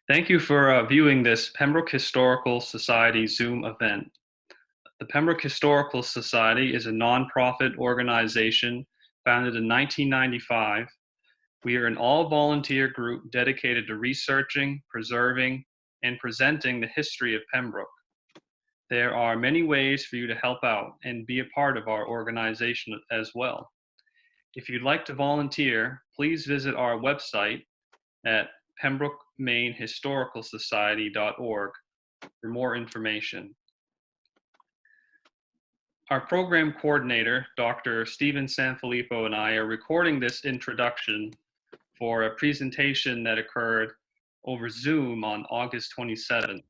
Thank you for viewing this Pembroke Historical Society Zoom event. The Pembroke Historical Society is a nonprofit organization founded in 1995. We are an all-volunteer group dedicated to researching, preserving, and presenting the history of Pembroke. There are many ways for you to help out and be a part of our organization as well. If you'd like to volunteer, please visit our website at pembroke-mainehistoricalsociety.org for more information. Our program coordinator, Dr. Stephen Sanfilippo, and I are recording this introduction for a presentation that occurred over Zoom on August 27th.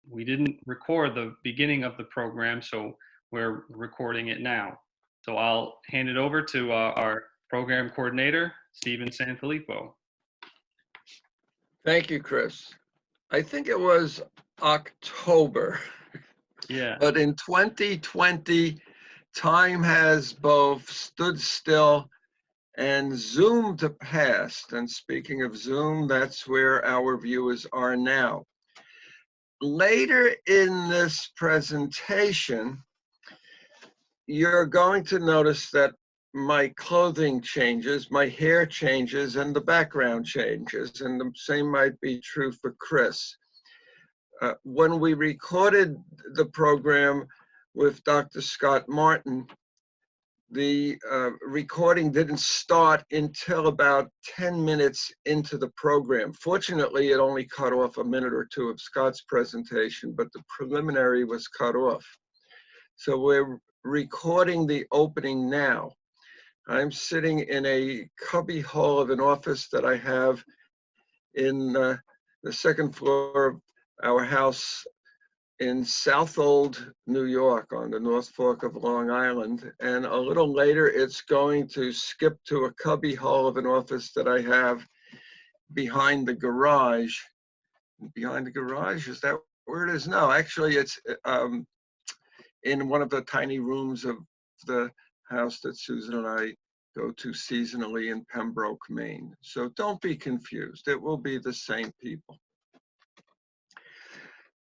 We didn't record the beginning of the program, so we're recording it now. So I'll hand it over to our program coordinator, Stephen Sanfilippo. Thank you, Chris. I think it was October. Yeah. But in 2020, time has both stood still and zoomed past. And speaking of Zoom, that's where our viewers are now. Later in this presentation, you're going to notice that my clothing changes, my hair changes, and the background changes. And the same might be true for Chris. When we recorded the program with Dr. Scott Martin, the recording didn't start until about 10 minutes into the program. Fortunately, it only cut off a minute or two of Scott's presentation, but the preliminary was cut off. So we're recording the opening now. I'm sitting in a cubby hole of an office that I have in the second floor of our house in Southold, New York, on the North Fork of Long Island. And a little later, it's going to skip to a cubby hole of an office that I have behind the garage. Behind the garage, is that where it is? No, actually, it's in one of the tiny rooms of the house that Susan and I go to seasonally in Pembroke, Maine. So don't be confused. It will be the same people.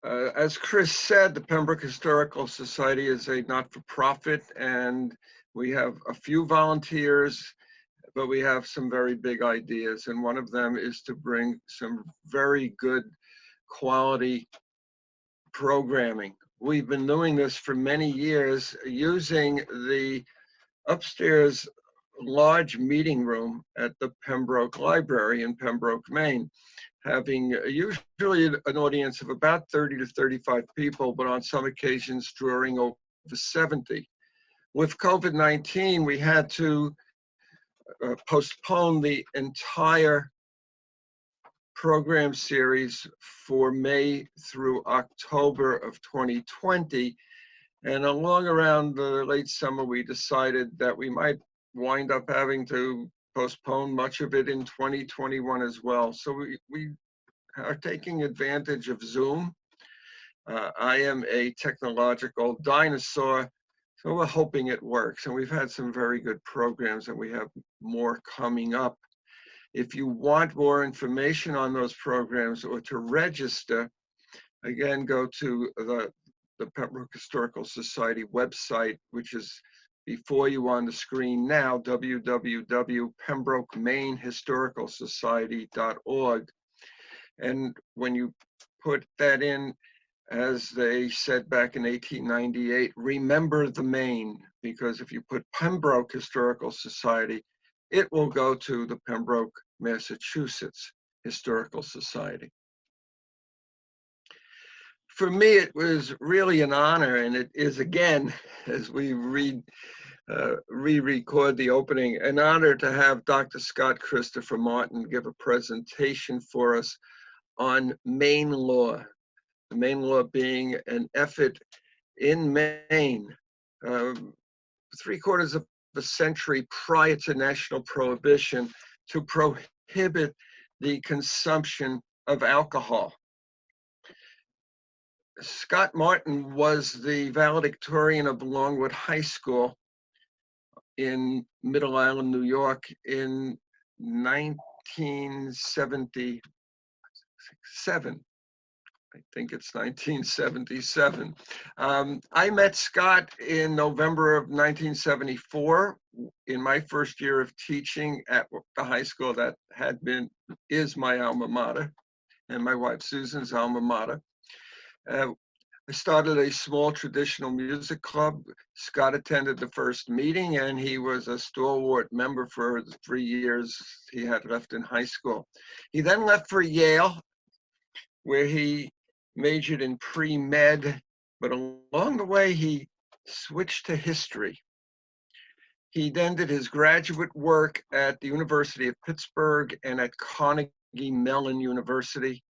As Chris said, the Pembroke Historical Society is a not-for-profit, and we have a few volunteers, but we have some very big ideas. And one of them is to bring some very good quality programming. We've been doing this for many years using the upstairs large meeting room at the Pembroke Library in Pembroke, Maine, having usually an audience of about 30 to 35 people, but on some occasions drawing over 70. With COVID-19, we had to postpone the entire program series for May through October of 2020. And along around the late summer, we decided that we might wind up having to postpone much of it in 2021 as well. So we are taking advantage of Zoom. I am a technological dinosaur, so we're hoping it works. And we've had some very good programs, and we have more coming up. If you want more information on those programs or to register, again, go to the Pembroke Historical Society website, which is before you on the screen now, www.pembroke-mainehistoricalsociety.org. And when you put that in, as they said back in 1898, remember the Maine, because if you put Pembroke Historical Society, it will go to the Pembroke, Massachusetts Historical Society. For me, it was really an honor, and it is again, as we re-record the opening, an honor to have Dr. Scott Christopher Martin give a presentation for us on Maine Law. The Maine Law being an effort in Maine, 3/4 of a century prior to national prohibition, to prohibit the consumption of alcohol. Scott Martin was the valedictorian of Longwood High School in Middle Island, New York in 1970. I think it's 1977. I met Scott in November of 1974 in my first year of teaching at the high school that is my alma mater, and my wife Susan's alma mater. I started a small traditional music club. Scott attended the first meeting, and he was a stalwart member for the 3 years he had left in high school. He then left for Yale, where he majored in pre-med, but along the way he switched to history. He then did his graduate work at the University of Pittsburgh and at Carnegie Mellon University.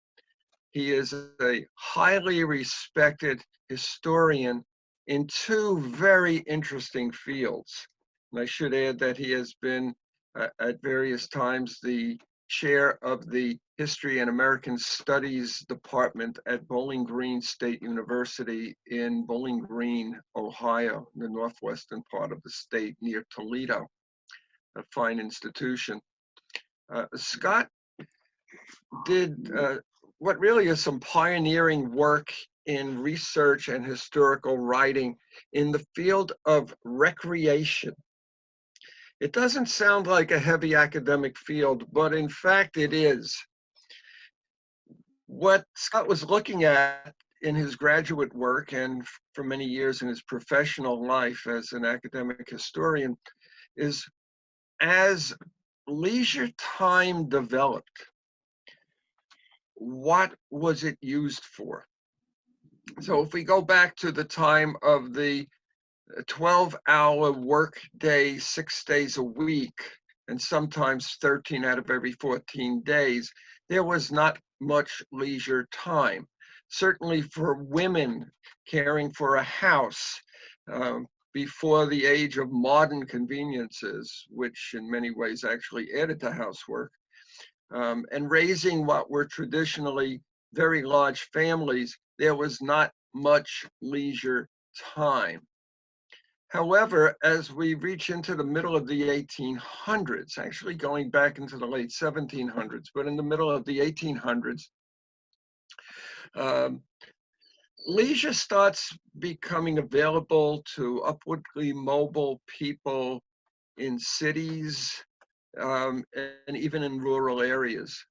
He is a highly respected historian in two very interesting fields. And I should add that he has been at various times the chair of the History and American Studies Department at Bowling Green State University in Bowling Green, Ohio, the northwestern part of the state near Toledo, a fine institution. Scott did what really is some pioneering work in research and historical writing in the field of recreation. It doesn't sound like a heavy academic field, but in fact it is. What Scott was looking at in his graduate work and for many years in his professional life as an academic historian is, as leisure time developed, what was it used for? So if we go back to the time of the 12-hour work day, 6 days a week, and sometimes 13 out of every 14 days, there was not much leisure time. Certainly for women caring for a house before the age of modern conveniences, which in many ways actually added to housework, and raising what were traditionally very large families, there was not much leisure time. However, as we reach into the middle of the 1800s, actually going back into the late 1700s, but in the middle of the 1800s, leisure starts becoming available to upwardly mobile people in cities, and even in rural areas.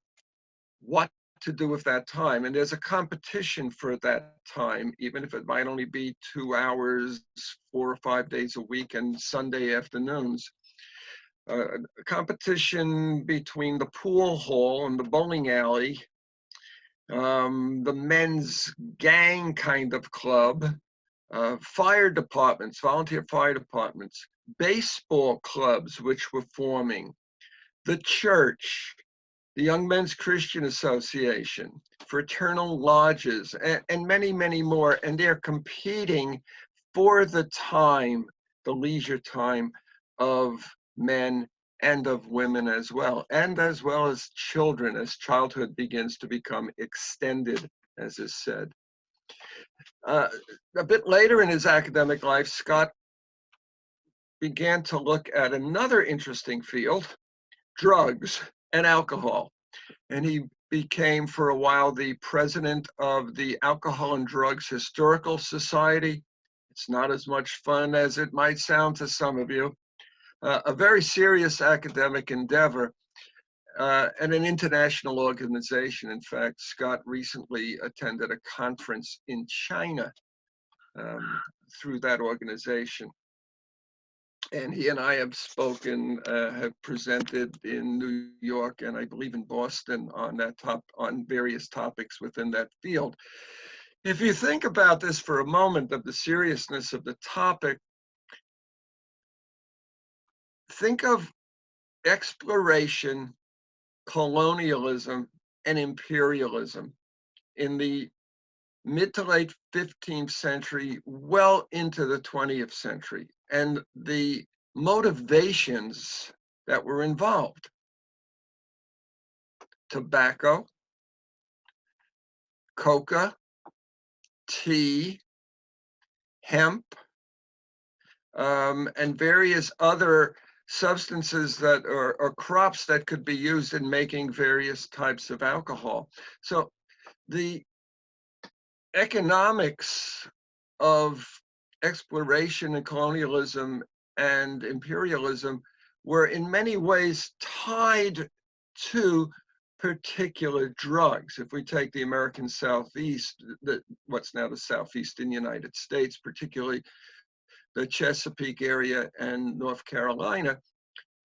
What to do with that time? And there's a competition for that time, even if it might only be 2 hours, 4 or 5 days a week, and Sunday afternoons. A competition between the pool hall and the bowling alley, the men's gang kind of club, fire departments, volunteer fire departments, baseball clubs which were forming, the church, the Young Men's Christian Association, fraternal lodges, and many, many more. And they're competing for the time, the leisure time of men and of women as well as children, as childhood begins to become extended, as is said. A bit later in his academic life, Scott began to look at another interesting field, drugs and alcohol. And he became, for a while, the president of the Alcohol and Drugs Historical Society. It's not as much fun as it might sound to some of you. A very serious academic endeavor and an international organization. In fact, Scott recently attended a conference in China through that organization. And he and I have spoken, have presented in New York and I believe in Boston on various topics within that field. If you think about this for a moment, of the seriousness of the topic, think of exploration, colonialism, and imperialism in the mid to late 15th century, well into the 20th century, and the motivations that were involved. Tobacco, coca, tea, hemp, and various other substances that or crops that could be used in making various types of alcohol. So The economics of exploration and colonialism and imperialism were in many ways tied to particular drugs. If we take the American Southeast, what's now the Southeastern United States, particularly the Chesapeake area and North Carolina,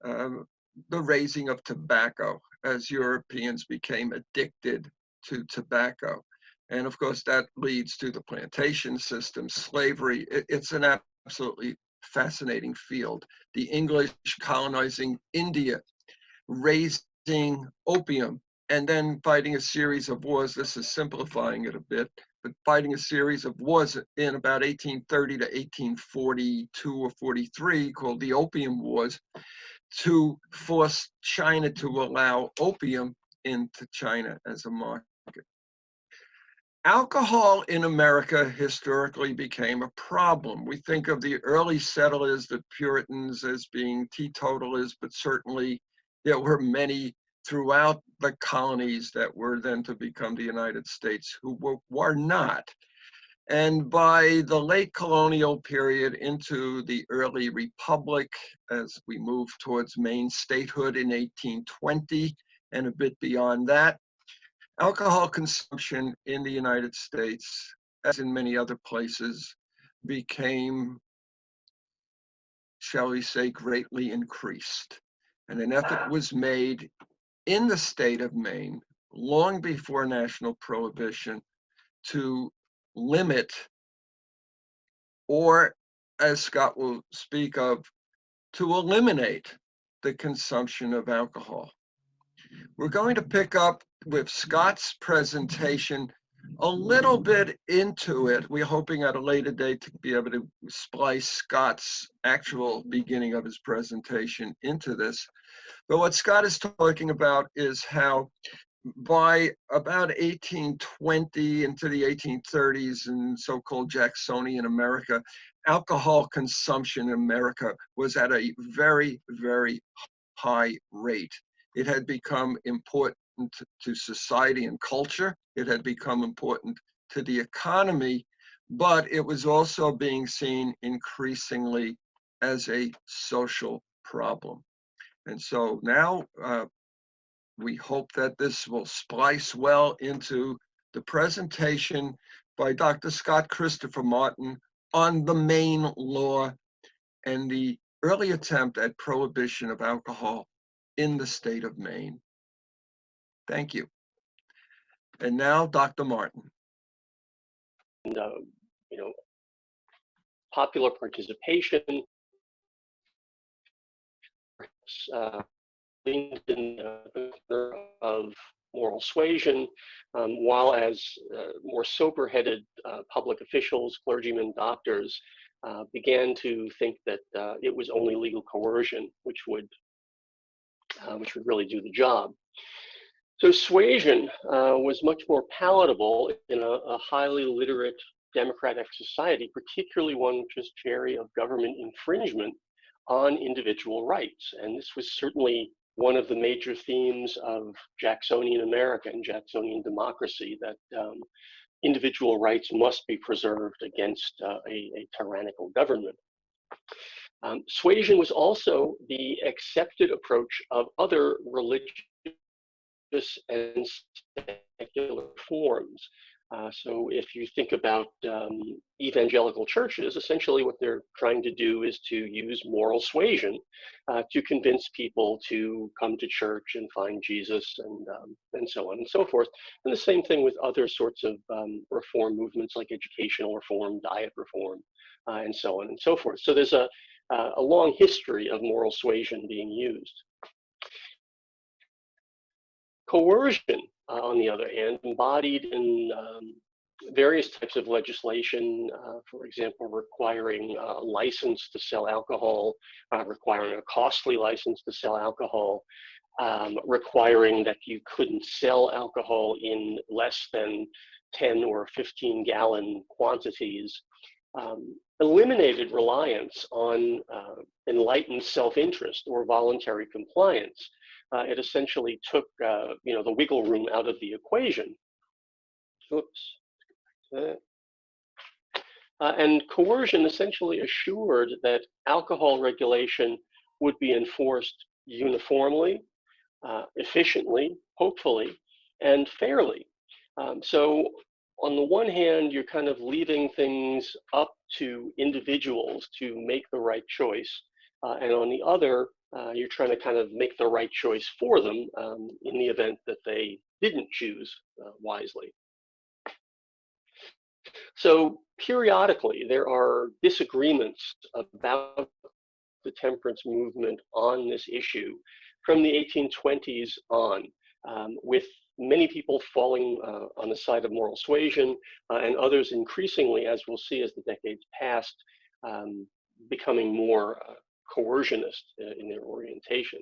um, the raising of tobacco as Europeans became addicted to tobacco. And of course, that leads to the plantation system, slavery. It's an absolutely fascinating field. The English colonizing India, raising opium, and then fighting a series of wars. This is simplifying it a bit, but fighting a series of wars in about 1830 to 1842 or 43 called the Opium Wars, to force China to allow opium into China as a market. Alcohol in America historically became a problem. We think of the early settlers, the Puritans, as being teetotalers, but certainly there were many throughout the colonies that were then to become the United States who were not. And by the late colonial period into the early republic, as we move towards Maine statehood in 1820 and a bit beyond that, alcohol consumption in the United States, as in many other places, became, shall we say, greatly increased. And an effort was made in the state of Maine, long before national prohibition, to limit, or as Scott will speak of, to eliminate the consumption of alcohol. We're going to pick up with Scott's presentation a little bit into it. We're hoping at a later date to be able to splice Scott's actual beginning of his presentation into this. But what Scott is talking about is how by about 1820 into the 1830s in so-called Jacksonian America, alcohol consumption in America was at a very, very high rate. It had become important to society and culture. It had become important to the economy, but it was also being seen increasingly as a social problem. And so now we hope that this will splice well into the presentation by Dr. Scott Christopher Martin on the Maine Law and the early attempt at prohibition of alcohol in the state of Maine. Thank you. And now, Dr. Martin. And, popular participation, leaned in the of moral suasion, while as more sober-headed public officials, clergymen, doctors, began to think that it was only legal coercion which would really do the job. So suasion was much more palatable in a highly literate democratic society, particularly one which was chary of government infringement on individual rights. And this was certainly one of the major themes of Jacksonian America and Jacksonian democracy, that individual rights must be preserved against a tyrannical government. Suasion was also the accepted approach of other religious and secular forms. So if you think about evangelical churches, essentially what they're trying to do is to use moral suasion to convince people to come to church and find Jesus, and so on and so forth. And the same thing with other sorts of reform movements like educational reform, diet reform, and so on and so forth. So there's a long history of moral suasion being used. Coercion, on the other hand, embodied in various types of legislation, for example, requiring a license to sell alcohol, requiring a costly license to sell alcohol, requiring that you couldn't sell alcohol in less than 10 or 15 gallon quantities, eliminated reliance on enlightened self-interest or voluntary compliance. It essentially took the wiggle room out of the equation. Oops. And coercion essentially assured that alcohol regulation would be enforced uniformly, efficiently, hopefully, and fairly. So on the one hand, you're kind of leaving things up to individuals to make the right choice. And on the other, you're trying to kind of make the right choice for them in the event that they didn't choose wisely. So periodically, there are disagreements about the temperance movement on this issue from the 1820s on, with many people falling on the side of moral suasion and others increasingly, as we'll see as the decades passed, becoming more coercionist in their orientation.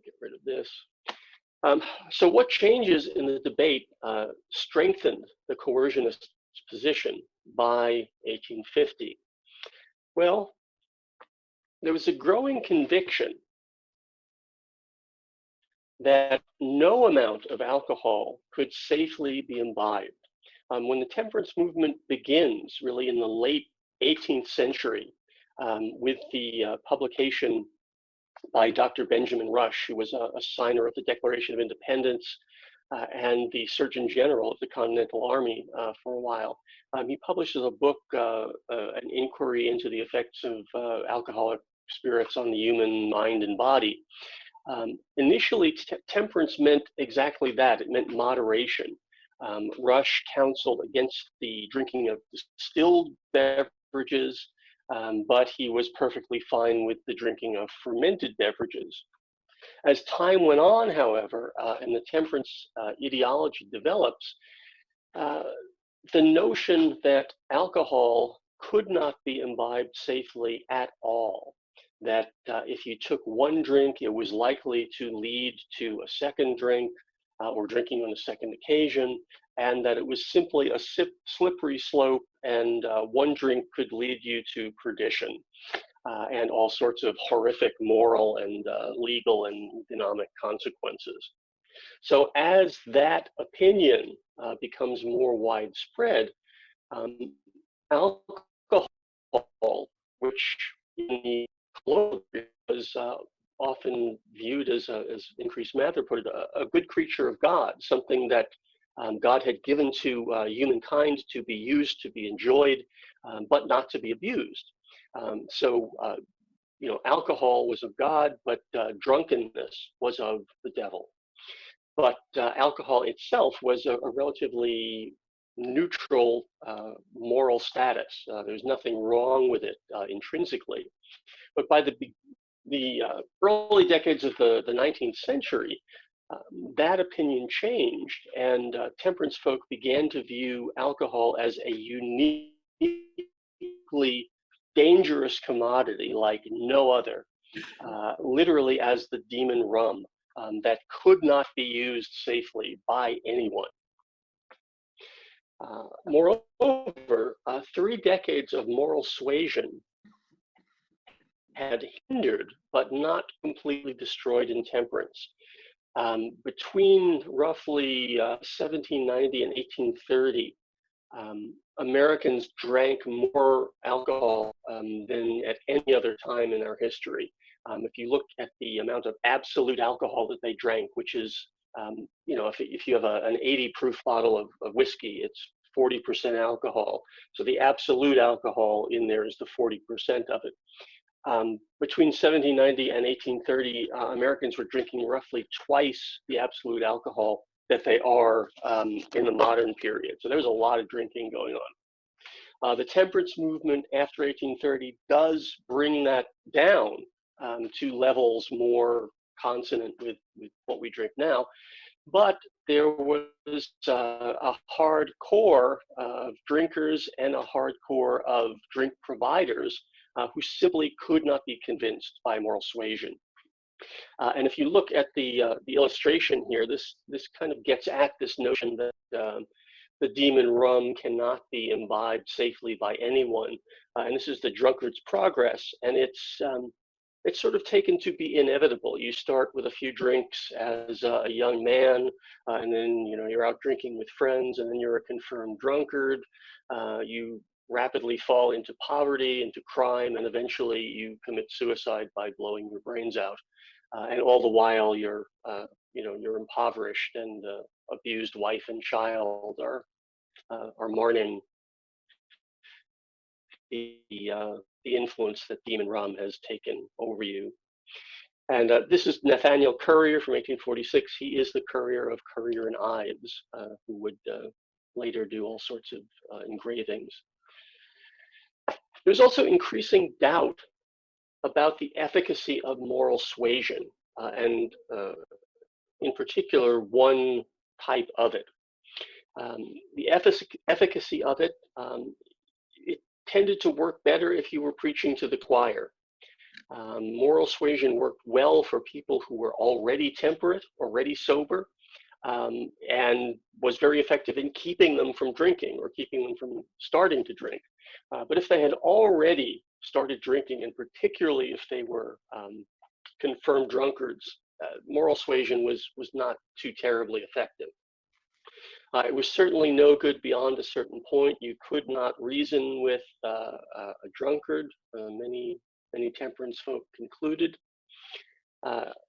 Get rid of this. So what changes in the debate strengthened the coercionist position by 1850? Well, there was a growing conviction that no amount of alcohol could safely be imbibed. When the temperance movement begins, really in the late 18th century, with the publication by Dr. Benjamin Rush, who was a signer of the Declaration of Independence and the Surgeon General of the Continental Army for a while. He publishes a book, an inquiry into the effects of alcoholic spirits on the human mind and body. Initially, temperance meant exactly that. It meant moderation. Rush counseled against the drinking of distilled beverages, but he was perfectly fine with the drinking of fermented beverages. As time went on, however, and the temperance ideology develops, the notion that alcohol could not be imbibed safely at all, that if you took one drink, it was likely to lead to a second drink or drinking on a second occasion, and that it was simply a slippery slope, and one drink could lead you to perdition and all sorts of horrific moral and legal and economic consequences. So as that opinion becomes more widespread, alcohol, which in the colonial was often viewed as Increase Mather put it, a good creature of God, something that God had given to humankind to be used, to be enjoyed, but not to be abused. So, alcohol was of God, but drunkenness was of the devil. But alcohol itself was a relatively neutral moral status. There's nothing wrong with it intrinsically. But by the early decades of the 19th century, that opinion changed, and temperance folk began to view alcohol as a uniquely dangerous commodity like no other, literally as the demon rum that could not be used safely by anyone. Moreover, 3 decades of moral suasion had hindered but not completely destroyed intemperance. Between roughly 1790 and 1830, Americans drank more alcohol than at any other time in our history. If you look at the amount of absolute alcohol that they drank, which is, if you have an 80 proof bottle of whiskey, it's 40% alcohol. So the absolute alcohol in there is the 40% of it. Between 1790 and 1830, Americans were drinking roughly twice the absolute alcohol that they are in the modern period. So there's a lot of drinking going on. The temperance movement after 1830 does bring that down to levels more consonant with what we drink now. But there was a hard core of drinkers and a hard core of drink providers who simply could not be convinced by moral suasion. And if you look at the illustration here, this kind of gets at this notion that the demon rum cannot be imbibed safely by anyone. And this is the Drunkard's Progress, and it's it's sort of taken to be inevitable. You start with a few drinks as a young man, and then you're out drinking with friends, and then you're a confirmed drunkard. You rapidly fall into poverty, into crime, and eventually you commit suicide by blowing your brains out. And all the while, your impoverished and abused wife and child are mourning the influence that demon rum has taken over you. And this is Nathaniel Currier from 1846. He is the Currier of Currier and Ives, who would later do all sorts of engravings. There's also increasing doubt about the efficacy of moral suasion, and in particular, one type of it. The efficacy of it, it tended to work better if you were preaching to the choir. Moral suasion worked well for people who were already temperate, already sober, and was very effective in keeping them from drinking or keeping them from starting to drink. But if they had already started drinking, and particularly if they were confirmed drunkards, moral suasion was not too terribly effective. It was certainly no good beyond a certain point. You could not reason with a drunkard, many temperance folk concluded.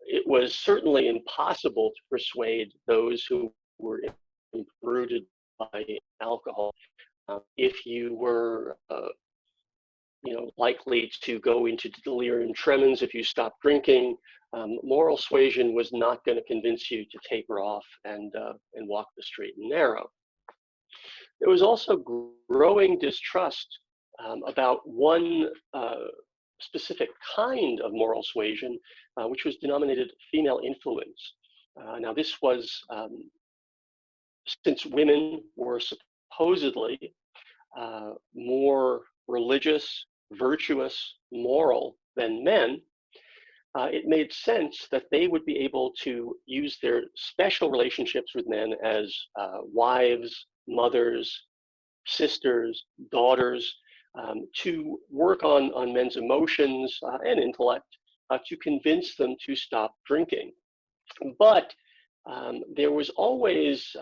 It was certainly impossible to persuade those who were imbruted by alcohol. If you were likely to go into delirium tremens if you stopped drinking, moral suasion was not going to convince you to taper off and walk the straight and narrow. There was also growing distrust about one specific kind of moral suasion, which was denominated female influence. Now, this was since women were supposedly more religious, virtuous, moral than men, it made sense that they would be able to use their special relationships with men as wives, mothers, sisters, daughters, to work on men's emotions and intellect to convince them to stop drinking. But there was always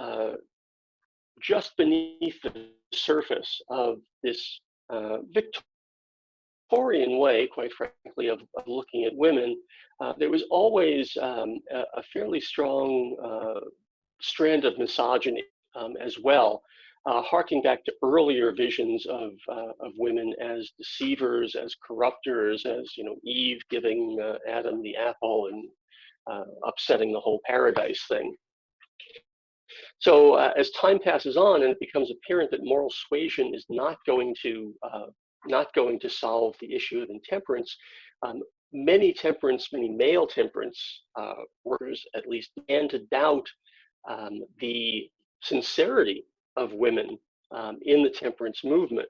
just beneath the surface of this Victorian way, quite frankly, of looking at women, there was always a fairly strong strand of misogyny as well, harking back to earlier visions of women as deceivers, as corrupters, as Eve giving Adam the apple and upsetting the whole paradise thing. So as time passes on and it becomes apparent that moral suasion is not going to solve the issue of intemperance, many male temperance workers at least began to doubt the sincerity of women in the temperance movement.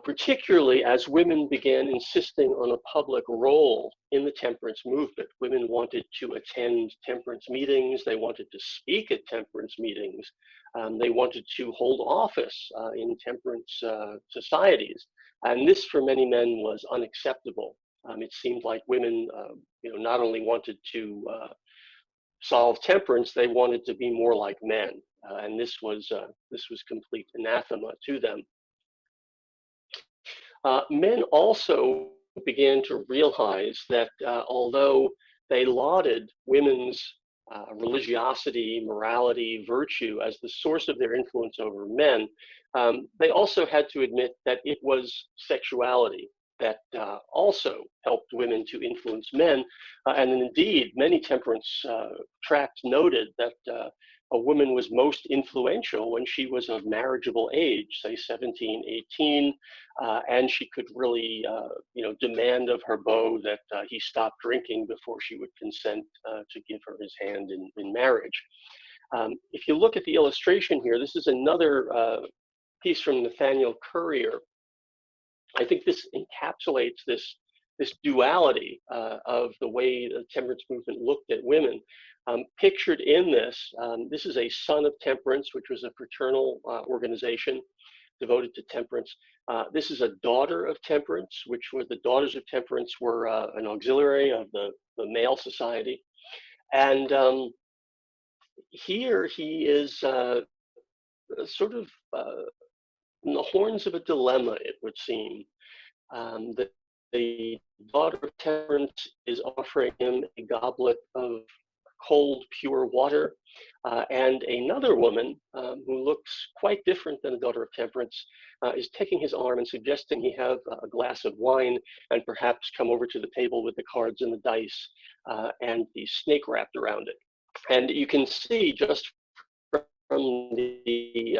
Particularly as women began insisting on a public role in the temperance movement. Women wanted to attend temperance meetings, they wanted to speak at temperance meetings, they wanted to hold office in temperance societies. And this for many men was unacceptable. It seemed like women not only wanted to solve temperance, they wanted to be more like men. And this was complete anathema to them. Men also began to realize that although they lauded women's religiosity, morality, virtue as the source of their influence over men, they also had to admit that it was sexuality that also helped women to influence men. And indeed, many temperance tracts noted that a woman was most influential when she was of marriageable age, say 17, 18, and she could really, demand of her beau that he stop drinking before she would consent to give her his hand in marriage. If you look at the illustration here, this is another piece from Nathaniel Currier. I think this encapsulates this duality of the way the temperance movement looked at women. Pictured in this is a Son of Temperance, which was a fraternal organization. devoted to temperance. This is a daughter of temperance, which was the daughters of temperance were an auxiliary of the male society. And here he is sort of in the horns of a dilemma, it would seem. The daughter of temperance is offering him a goblet of cold, pure water, and another woman who looks quite different than the daughter of temperance is taking his arm and suggesting he have a glass of wine and perhaps come over to the table with the cards and the dice and the snake wrapped around it. And you can see just from the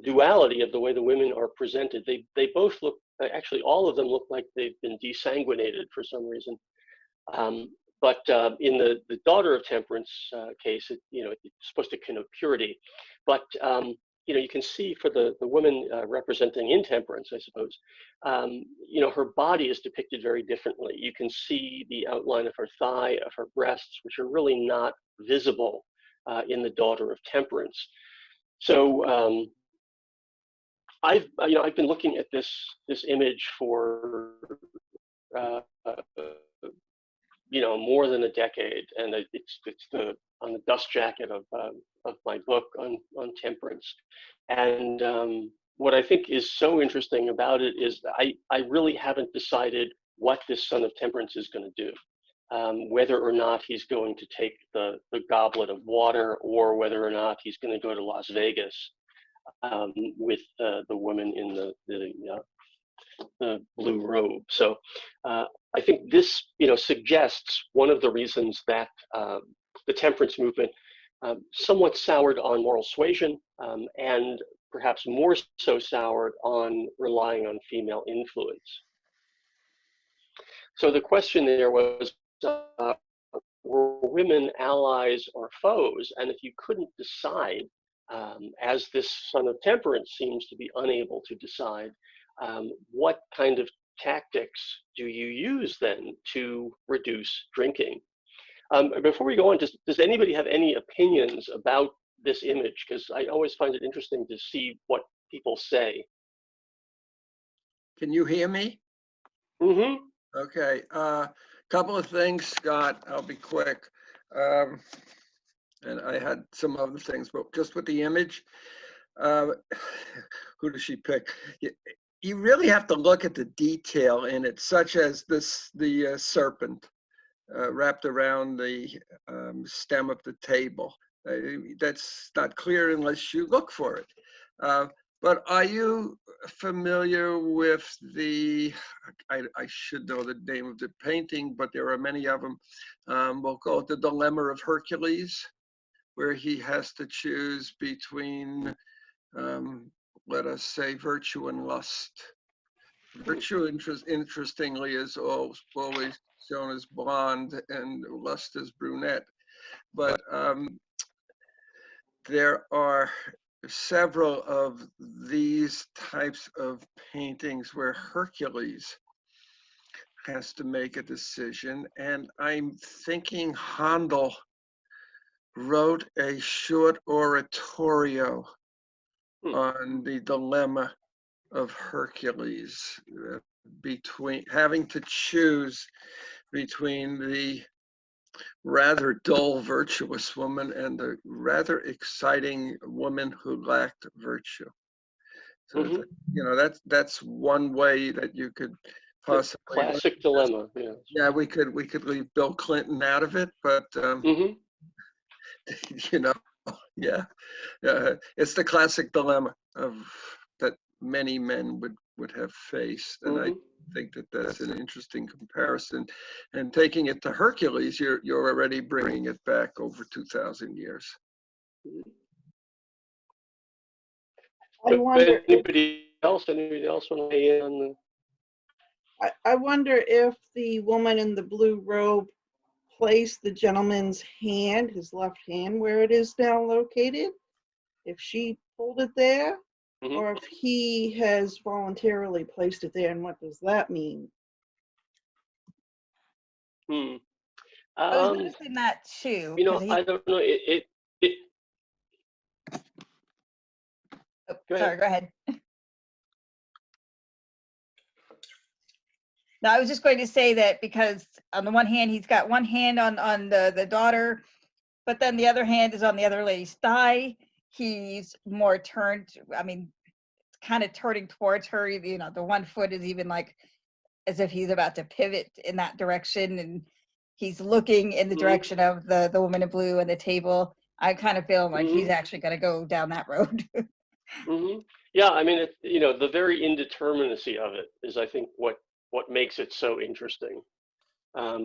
duality of the way the women are presented. They both look, actually all of them look like they've been desanguinated for some reason. But in the daughter of temperance case, it's supposed to connote purity. But you can see for the woman representing intemperance, I suppose, her body is depicted very differently. You can see the outline of her thigh, of her breasts, which are really not visible in the daughter of temperance. So I've been looking at this image for more than a decade, and it's on the dust jacket of my book on temperance. And what I think is so interesting about it is I really haven't decided what this son of temperance is going to do. Whether or not he's going to take the goblet of water, or whether or not he's going to go to Las Vegas with the woman in the blue robe. So I think this, suggests one of the reasons that the temperance movement somewhat soured on moral suasion, and perhaps more so soured on relying on female influence. So the question there was, were women allies or foes? And if you couldn't decide, as this son of temperance seems to be unable to decide, what kind of tactics do you use then to reduce drinking? Before we go on, does anybody have any opinions about this image? Because I always find it interesting to see what people say. Can you hear me? Mm-hmm. Okay. Couple of things, Scott. I'll be quick. And I had some other things, but just with the image, who does she pick? You really have to look at the detail in it, such as the serpent wrapped around the stem of the table. That's not clear unless you look for it. But are you familiar with I should know the name of the painting, but there are many of them. We'll call it the Dilemma of Hercules, where he has to choose between, let us say, virtue and lust. Virtue, interestingly, is always shown as blonde, and lust as brunette. But there are several of these types of paintings where Hercules has to make a decision. And I'm thinking Handel wrote a short oratorio on the dilemma of Hercules, between having to choose between the rather dull, virtuous woman and the rather exciting woman who lacked virtue. So that's one way that you could possibly classic dilemma. Yeah. Yeah, we could leave Bill Clinton out of it, but yeah, it's the classic dilemma that many men would have faced, and I think that's an interesting comparison. And taking it to Hercules, you're already bringing it back over 2,000 years. I wonder. Anybody else want to weigh in on the? I wonder if the woman in the blue robe placed the gentleman's hand, his left hand, where it is now located. If she pulled it there, or if he has voluntarily placed it there, and what does that mean? I was going to say that too. I don't know. Sorry, go ahead. No, I was just going to say that because on the one hand, he's got one hand on the daughter, but then the other hand is on the other lady's thigh. He's more turned, I mean, kind of turning towards her. You know, the one foot is even like as if he's about to pivot in that direction, and he's looking in the direction of the woman in blue and the table. I kind of feel like he's actually going to go down that road. Yeah, I mean, the very indeterminacy of it is, I think, what makes it so interesting,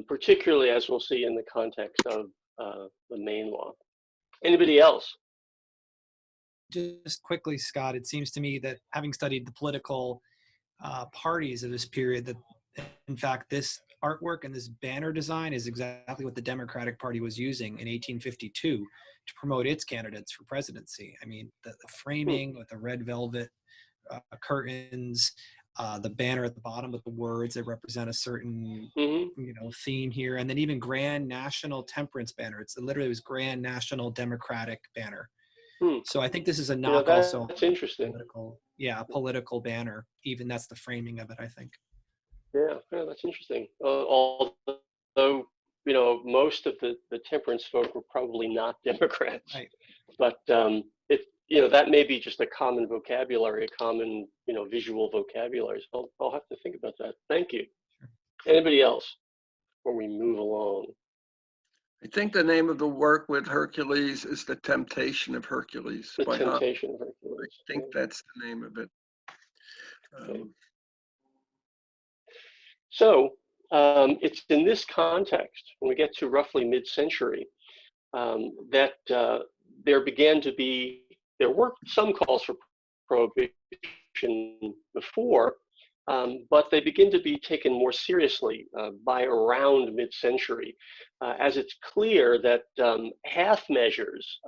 particularly as we'll see in the context of the Maine Law. Anybody else? Just quickly, Scott, it seems to me that having studied the political parties of this period, that in fact this artwork and this banner design is exactly what the Democratic Party was using in 1852 to promote its candidates for presidency. I mean, the framing with the red velvet curtains, the banner at the bottom with the words that represent a certain theme here, and then even Grand National Temperance banner. It literally was Grand National Democratic banner. So I think this is a knock also. That's interesting. Political banner. Even that's the framing of it, I think. Yeah, that's interesting. Although, most of the temperance folk were probably not Democrats. Right. But that may be just a common vocabulary, a common, visual vocabulary. So I'll have to think about that. Thank you. Sure. Anybody else before we move along? I think the name of the work with Hercules is The Temptation of Hercules. The Temptation of Hercules. I think that's the name of it. Okay. So it's in this context, when we get to roughly mid-century, that there were some calls for prohibition before, but they begin to be taken more seriously by around mid-century, as it's clear that half measures,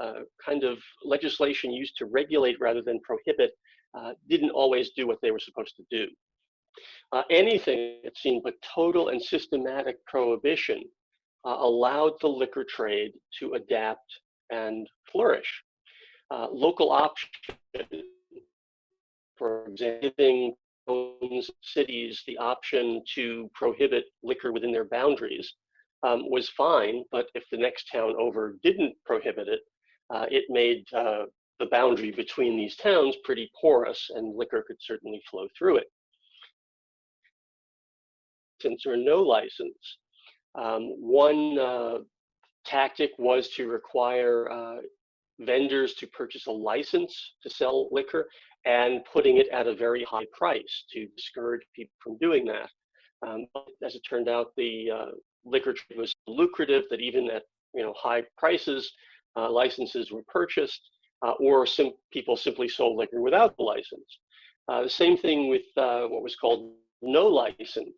kind of legislation used to regulate rather than prohibit, didn't always do what they were supposed to do. Anything, it seemed, but total and systematic prohibition allowed the liquor trade to adapt and flourish. Local options, for example, giving cities the option to prohibit liquor within their boundaries was fine, but if the next town over didn't prohibit it, it made the boundary between these towns pretty porous, and liquor could certainly flow through it. License or no license. One tactic was to require vendors to purchase a license to sell liquor and putting it at a very high price to discourage people from doing that. As it turned out, the liquor trade was lucrative that even at high prices, licenses were purchased, or people simply sold liquor without the license. The same thing with what was called no license.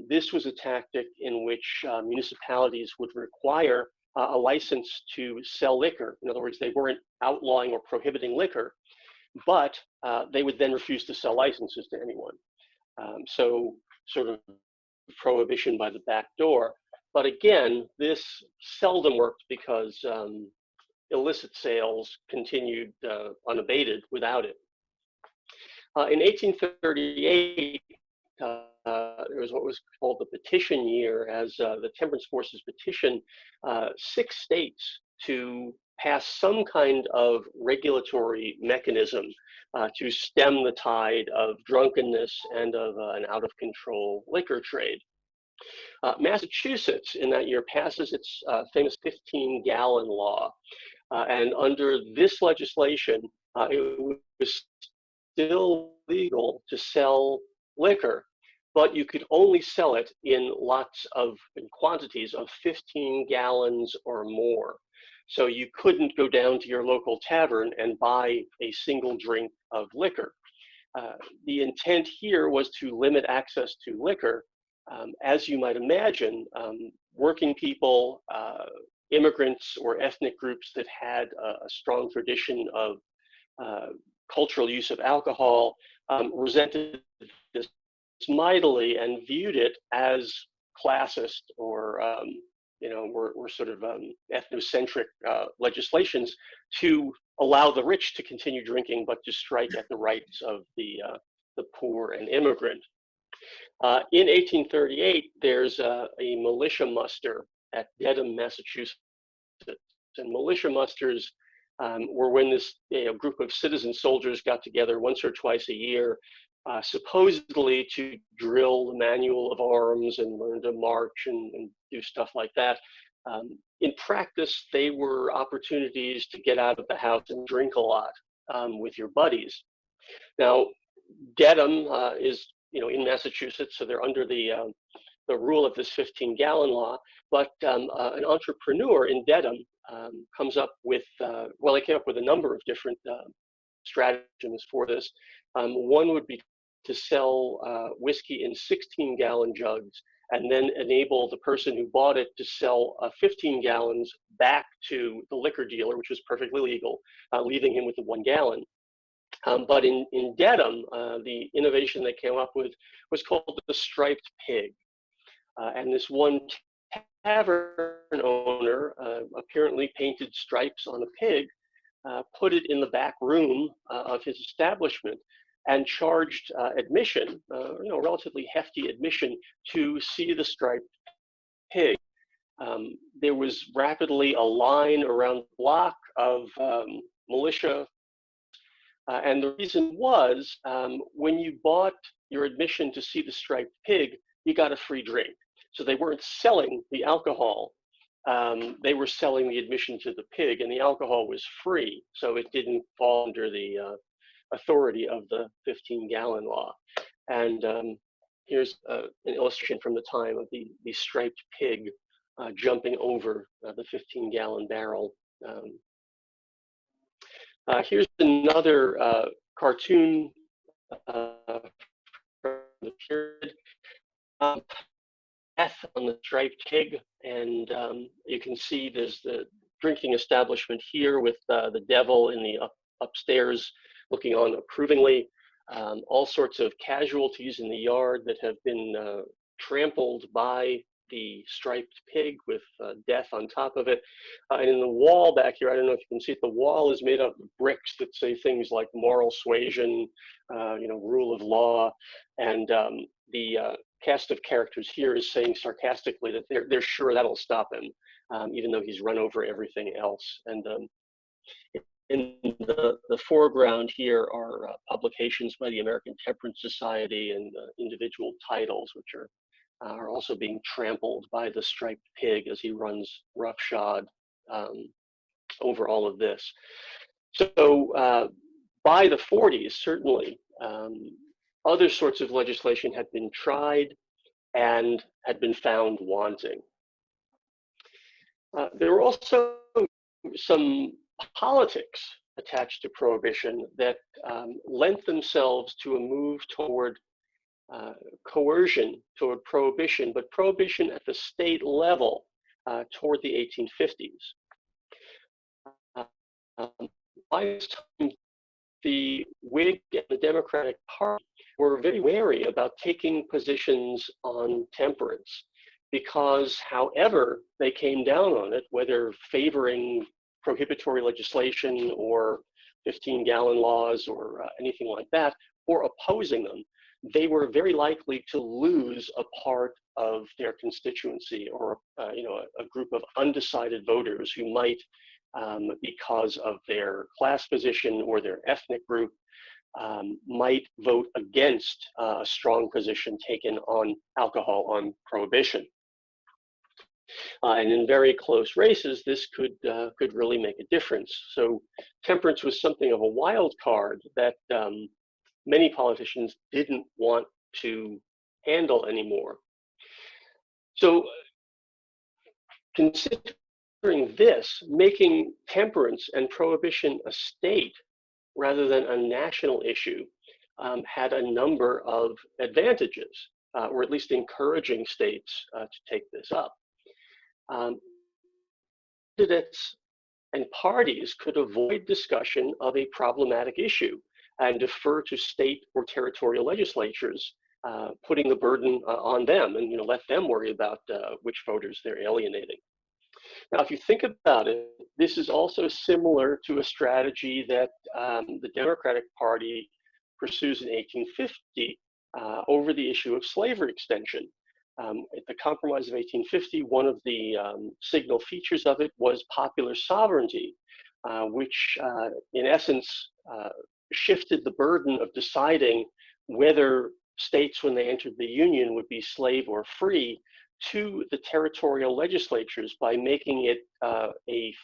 This was a tactic in which municipalities would require a license to sell liquor. In other words, they weren't outlawing or prohibiting liquor, but they would then refuse to sell licenses to anyone. So sort of prohibition by the back door. But again, this seldom worked because illicit sales continued unabated without it. In 1838, there was what was called the petition year, as the temperance forces petitioned 6 states to pass some kind of regulatory mechanism to stem the tide of drunkenness and of an out-of-control liquor trade. Massachusetts in that year passes its famous 15-gallon law, and under this legislation, it was still legal to sell liquor, but you could only sell it in quantities of 15 gallons or more. So you couldn't go down to your local tavern and buy a single drink of liquor. The intent here was to limit access to liquor. As you might imagine, working people, immigrants, or ethnic groups that had a strong tradition of cultural use of alcohol resented this mightily and viewed it as classist or were sort of ethnocentric legislations to allow the rich to continue drinking, but to strike at the rights of the poor and immigrant. In 1838, there's a militia muster at Dedham, Massachusetts. And militia musters were when this group of citizen soldiers got together once or twice a year, supposedly to drill the manual of arms and learn to march and do stuff like that. In practice, they were opportunities to get out of the house and drink a lot with your buddies. Now, Dedham is in Massachusetts, so they're under the rule of this 15-gallon law. But an entrepreneur in Dedham comes up with, they came up with a number of different stratagems for this. One would be to sell whiskey in 16-gallon jugs, and then enable the person who bought it to sell 15 gallons back to the liquor dealer, which was perfectly legal, leaving him with the 1 gallon. But in Dedham, the innovation they came up with was called the striped pig. And this one tavern owner apparently painted stripes on a pig, put it in the back room of his establishment, and charged admission, relatively hefty admission, to see the striped pig. There was rapidly a line around the block of militia. And the reason was, when you bought your admission to see the striped pig, you got a free drink. So they weren't selling the alcohol. They were selling the admission to the pig, and the alcohol was free. So it didn't fall under the authority of the 15-gallon law. And here's an illustration from the time of the striped pig jumping over the 15-gallon barrel. Here's another cartoon from the period. Death on the striped pig, and you can see there's the drinking establishment here with the devil in the upstairs looking on approvingly. All sorts of casualties in the yard that have been trampled by the striped pig with death on top of it. And in the wall back here, I don't know if you can see it, the wall is made up of bricks that say things like moral suasion, rule of law, and the cast of characters here is saying sarcastically that they're sure that'll stop him, even though he's run over everything else. And in the foreground here are publications by the American Temperance Society and individual titles, which are also being trampled by the striped pig as he runs roughshod over all of this. So by the 40s, certainly, other sorts of legislation had been tried and had been found wanting. There were also some politics attached to prohibition that lent themselves to a move toward coercion, toward prohibition, but prohibition at the state level toward the 1850s. By this time, the Whig and the Democratic Party were very wary about taking positions on temperance, because however they came down on it, whether favoring prohibitory legislation or 15-gallon laws or anything like that, or opposing them, they were very likely to lose a part of their constituency, or a group of undecided voters who might, because of their class position or their ethnic group, might vote against a strong position taken on alcohol, on prohibition. And in very close races, this could really make a difference. So temperance was something of a wild card that many politicians didn't want to handle anymore. So considering this, making temperance and prohibition a state rather than a national issue had a number of advantages, or at least encouraging states to take this up. Candidates and parties could avoid discussion of a problematic issue and defer to state or territorial legislatures, putting the burden on them, and let them worry about which voters they're alienating. Now, if you think about it, this is also similar to a strategy that the Democratic Party pursues in 1850 over the issue of slavery extension. At the Compromise of 1850, one of the signal features of it was popular sovereignty, which in essence shifted the burden of deciding whether states, when they entered the Union, would be slave or free to the territorial legislatures by making it a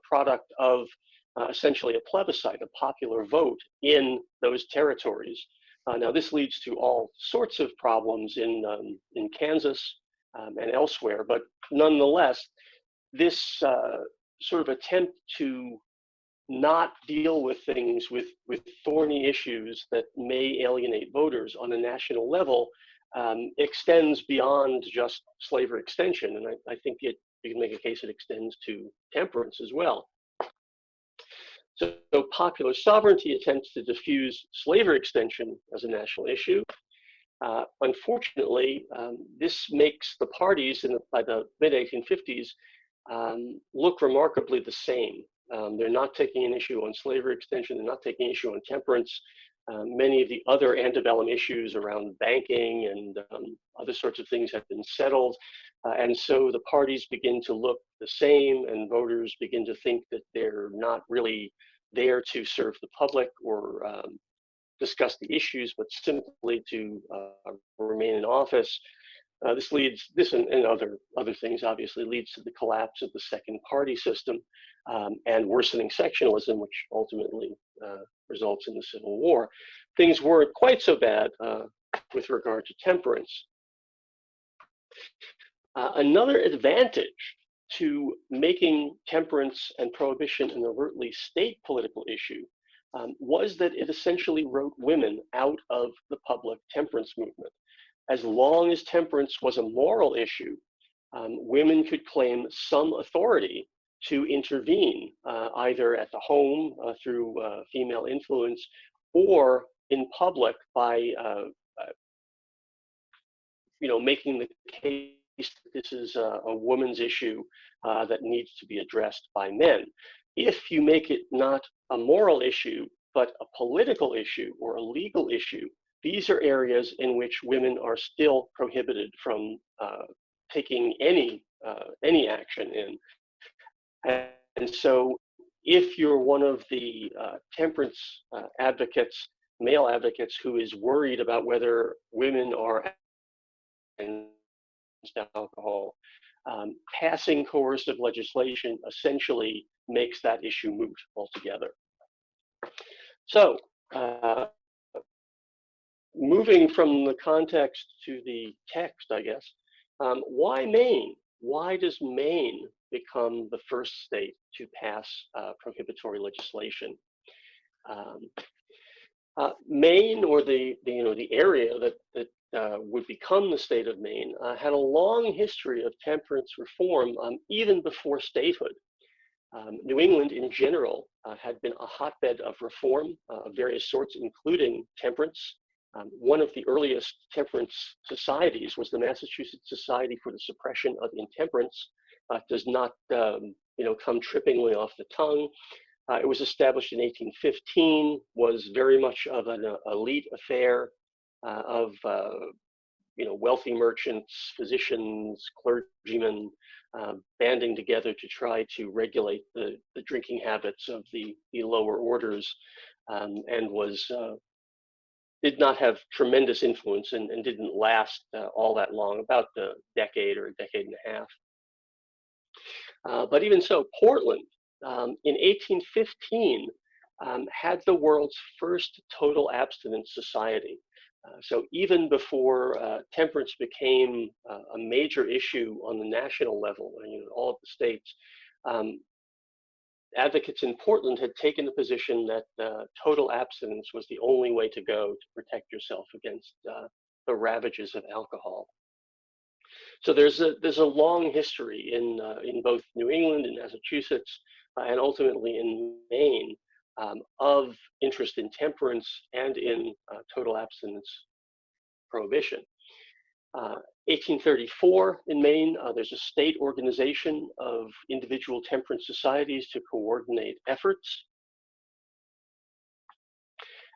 product of essentially a plebiscite, a popular vote in those territories. Now, this leads to all sorts of problems in Kansas and elsewhere, but nonetheless, this sort of attempt to not deal with things with thorny issues that may alienate voters on a national level extends beyond just slavery extension. And I think you can make a case it extends to temperance as well. So popular sovereignty attempts to diffuse slavery extension as a national issue. Unfortunately, this makes the parties by the mid-1850s look remarkably the same. They're not taking an issue on slavery extension. They're not taking issue on temperance. Many of the other antebellum issues around banking and other sorts of things have been settled. And so the parties begin to look the same, and voters begin to think that they're not really there to serve the public or discuss the issues, but simply to remain in office. This and other things obviously leads to the collapse of the second party system and worsening sectionalism, which ultimately results in the Civil War. Things weren't quite so bad with regard to temperance. Another advantage to making temperance and prohibition an overtly state political issue was that it essentially wrote women out of the public temperance movement. As long as temperance was a moral issue, women could claim some authority to intervene, either at the home through female influence, or in public by making the case that this is a woman's issue that needs to be addressed by men. If you make it not a moral issue, but a political issue or a legal issue, these are areas in which women are still prohibited from taking any action in. And so if you're one of the temperance advocates, male advocates, who is worried about whether women are against alcohol, passing coercive legislation essentially makes that issue moot altogether. So moving from the context to the text, I guess, why Maine? Why does Maine become the first state to pass prohibitory legislation? Maine, or the area that would become the state of Maine, had a long history of temperance reform even before statehood. New England in general had been a hotbed of reform of various sorts, including temperance. One of the earliest temperance societies was the Massachusetts Society for the Suppression of Intemperance. Does not come trippingly off the tongue. It was established in 1815, was very much of an elite affair of wealthy merchants, physicians, clergymen, banding together to try to regulate the drinking habits of the lower orders, and did not have tremendous influence and didn't last all that long, about a decade or a decade and a half. But even so, Portland in 1815 had the world's first total abstinence society. So even before temperance became a major issue on the national level, all of the states, advocates in Portland had taken the position that total abstinence was the only way to go to protect yourself against the ravages of alcohol. So there's a long history in both New England and Massachusetts, and ultimately in Maine, of interest in temperance and in total abstinence prohibition. 1834 in Maine, there's a state organization of individual temperance societies to coordinate efforts.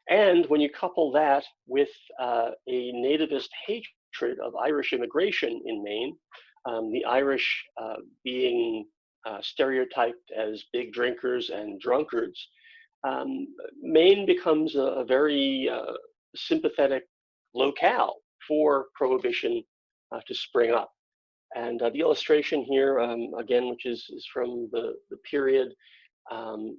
And when you couple that with a nativist hatred of Irish immigration in Maine, the Irish being stereotyped as big drinkers and drunkards, Maine becomes a very sympathetic locale for prohibition to spring up. And the illustration here, again, which is from the period,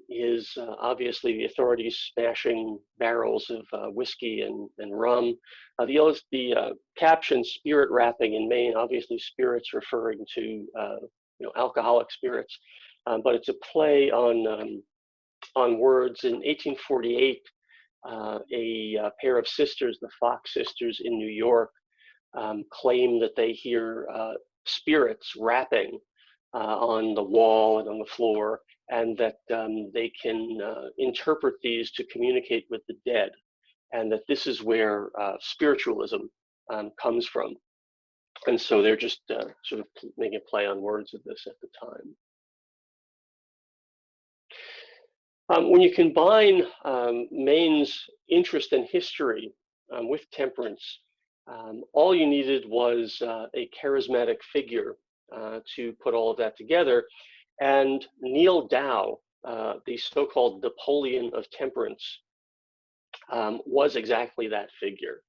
is obviously the authorities smashing barrels of whiskey and rum. The caption, spirit rapping in Maine, obviously spirits referring to alcoholic spirits, but it's a play on words. In 1848, a pair of sisters, the Fox sisters in New York, claim that they hear spirits rapping on the wall and on the floor, and that they can interpret these to communicate with the dead, and that this is where spiritualism comes from. And so they're just sort of making a play on words of this at the time. When you combine Maine's interest and history with temperance, all you needed was a charismatic figure to put all of that together. And Neil Dow, the so-called Napoleon of temperance, was exactly that figure.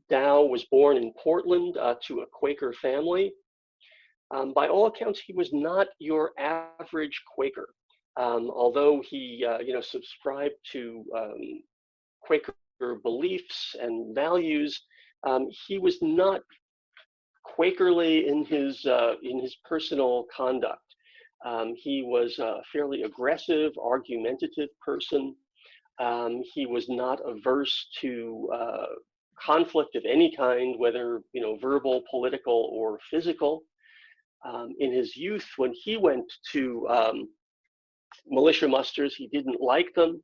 Dow was born in Portland to a Quaker family. By all accounts, he was not your average Quaker. Although he subscribed to Quaker beliefs and values, he was not Quakerly in his personal conduct. He was a fairly aggressive, argumentative person. He was not averse to conflict of any kind, whether verbal, political, or physical. In his youth, when he went to militia musters, he didn't like them,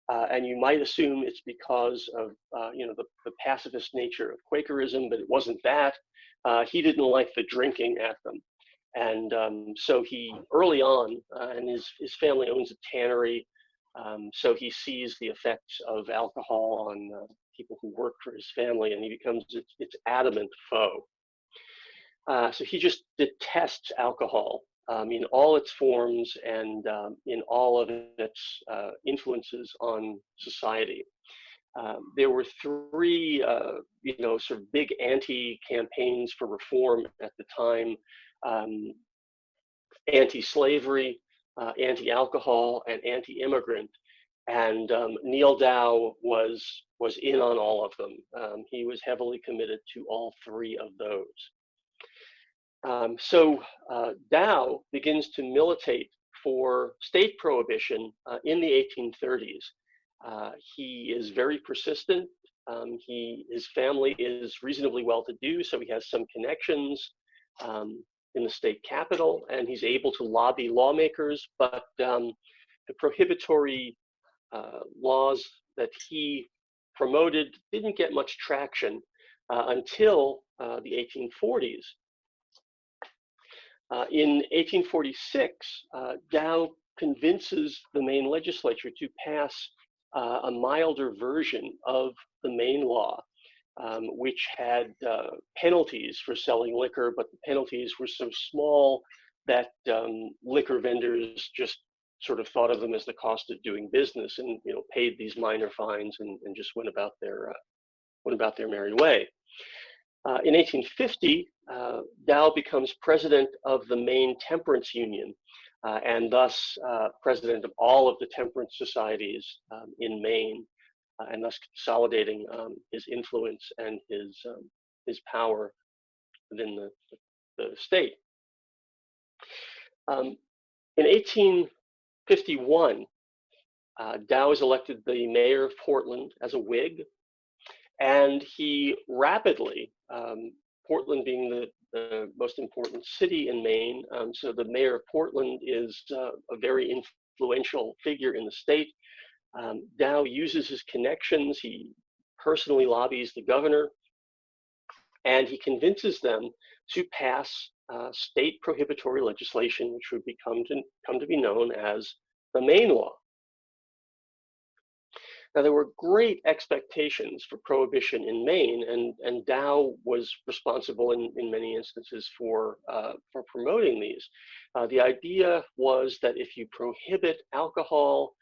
and you might assume it's because of the pacifist nature of Quakerism, but it wasn't that. He didn't like the drinking at them, and so he early on, and his family owns a tannery, so he sees the effects of alcohol on people who work for his family, and he becomes its adamant foe. So he just detests alcohol in all its forms and in all of its influences on society. There were three, sort of big anti-campaigns for reform at the time: anti-slavery, anti-alcohol, and anti-immigrant. And Neil Dow was in on all of them. He was heavily committed to all three of those. So Dow begins to militate for state prohibition in the 1830s. He is very persistent. His family is reasonably well-to-do, so he has some connections in the state capital, and he's able to lobby lawmakers, but the prohibitory laws that he promoted didn't get much traction until the 1840s. In 1846, Dow convinces the Maine legislature to pass a milder version of the Maine Law, which had penalties for selling liquor, but the penalties were so small that liquor vendors just sort of thought of them as the cost of doing business, and paid these minor fines and just went about their merry way. In 1850, Dow becomes president of the Maine Temperance Union, and thus president of all of the temperance societies in Maine, and thus consolidating his influence and his power within the state. In 1851, Dow is elected the mayor of Portland as a Whig, and he rapidly, Portland being the most important city in Maine, so the mayor of Portland is a very influential figure in the state. Dow uses his connections. He personally lobbies the governor, and he convinces them to pass state prohibitory legislation, which would come to be known as the Maine Law. Now, there were great expectations for prohibition in Maine, and Dow was responsible in many instances for promoting these. The idea was that if you prohibit alcohol,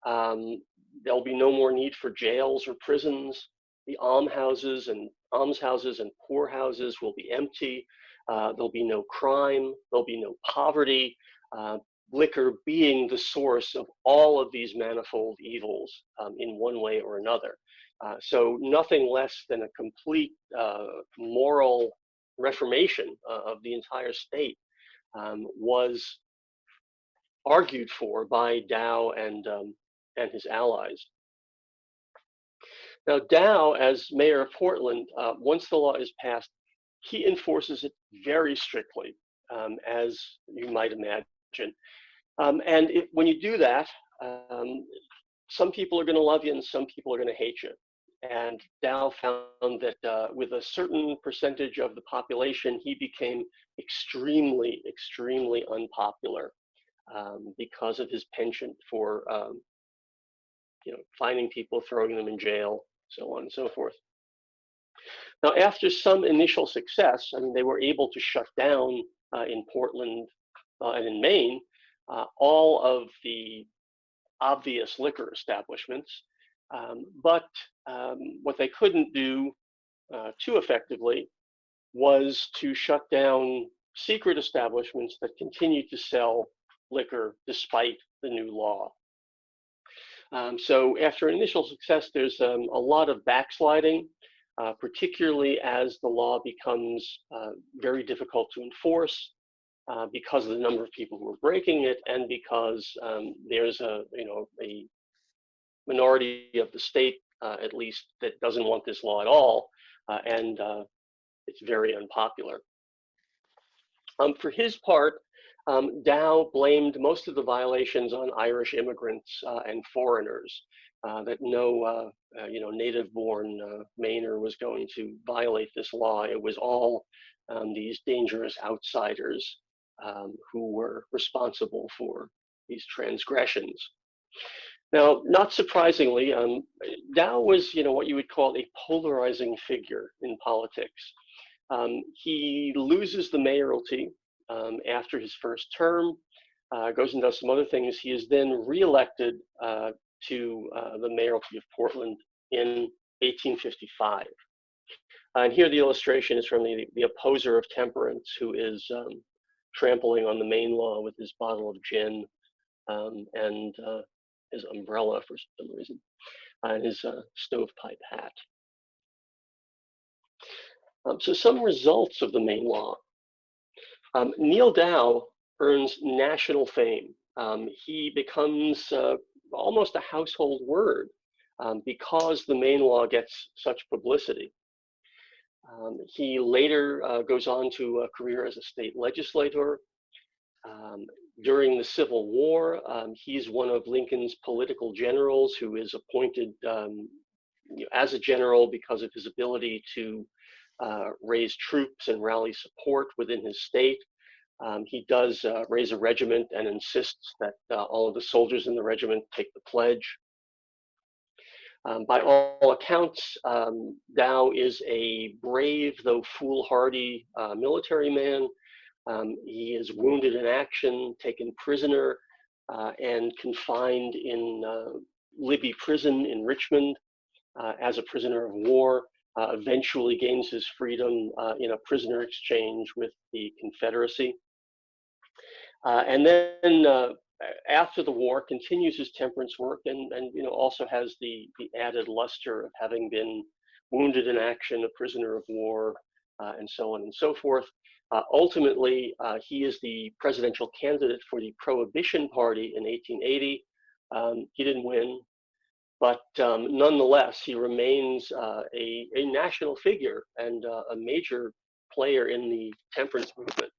there'll be no more need for jails or prisons. The almshouses and poorhouses will be empty. There'll be no crime. There'll be no poverty. Liquor being the source of all of these manifold evils in one way or another. So nothing less than a complete moral reformation of the entire state was argued for by Dow and his allies. Now, Dow, as mayor of Portland, once the law is passed, he enforces it very strictly, as you might imagine. And when you do that, some people are going to love you and some people are going to hate you. And Dow found that with a certain percentage of the population, he became extremely, extremely unpopular because of his penchant for finding people, throwing them in jail, so on and so forth. Now, after some initial success, I mean, they were able to shut down in Portland and in Maine all of the obvious liquor establishments, but what they couldn't do too effectively was to shut down secret establishments that continued to sell liquor despite the new law. So after initial success, there's a lot of backsliding, particularly as the law becomes very difficult to enforce. Because of the number of people who are breaking it, and because there's a minority of the state, at least, that doesn't want this law at all, and it's very unpopular. For his part, Dow blamed most of the violations on Irish immigrants and foreigners. That no, native-born Mainer was going to violate this law. It was all these dangerous outsiders who were responsible for these transgressions. Now, not surprisingly, Dow was, what you would call a polarizing figure in politics. He loses the mayoralty after his first term, goes and does some other things. He is then reelected to the mayoralty of Portland in 1855. And here the illustration is from the opposer of temperance, who is trampling on the Maine Law with his bottle of gin and his umbrella for some reason, and his stovepipe hat. So some results of the Maine Law. Neil Dow earns national fame. He becomes almost a household word because the Maine Law gets such publicity. He later goes on to a career as a state legislator. During the Civil War, he's one of Lincoln's political generals who is appointed as a general because of his ability to raise troops and rally support within his state. He does raise a regiment and insists that all of the soldiers in the regiment take the pledge. By all accounts, Dow is a brave, though foolhardy military man. He is wounded in action, taken prisoner, and confined in Libby Prison in Richmond as a prisoner of war. Eventually gains his freedom in a prisoner exchange with the Confederacy. And then after the war, continues his temperance work, and also has the added luster of having been wounded in action, a prisoner of war, and so on and so forth. Ultimately, he is the presidential candidate for the Prohibition Party in 1880. He didn't win, but nonetheless, he remains a national figure and a major player in the temperance movement.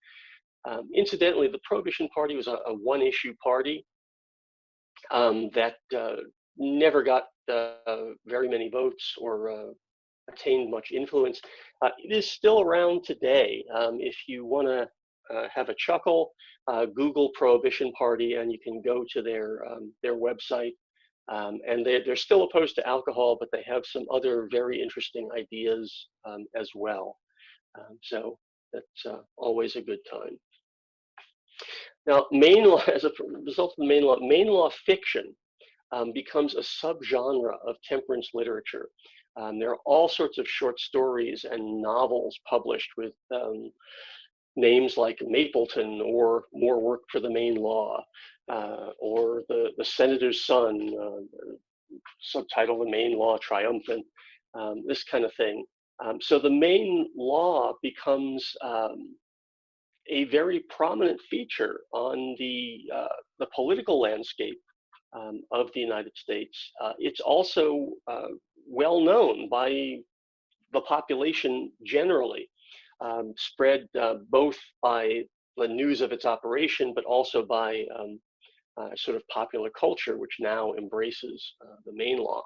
Incidentally, the Prohibition Party was a one-issue party that never got very many votes or attained much influence. It is still around today. If you want to have a chuckle, Google Prohibition Party, and you can go to their website. And they're still opposed to alcohol, but they have some other very interesting ideas as well. So that's always a good time. Now, Maine law, as a result of the Maine law fiction becomes a subgenre of temperance literature. There are all sorts of short stories and novels published with names like Mapleton, or More Work for the Maine Law, or the Senator's Son, subtitle The Maine Law Triumphant, this kind of thing. So the Maine Law becomes a very prominent feature on the political landscape of the United States. It's also well known by the population generally, spread both by the news of its operation, but also by sort of popular culture, which now embraces the Maine Law.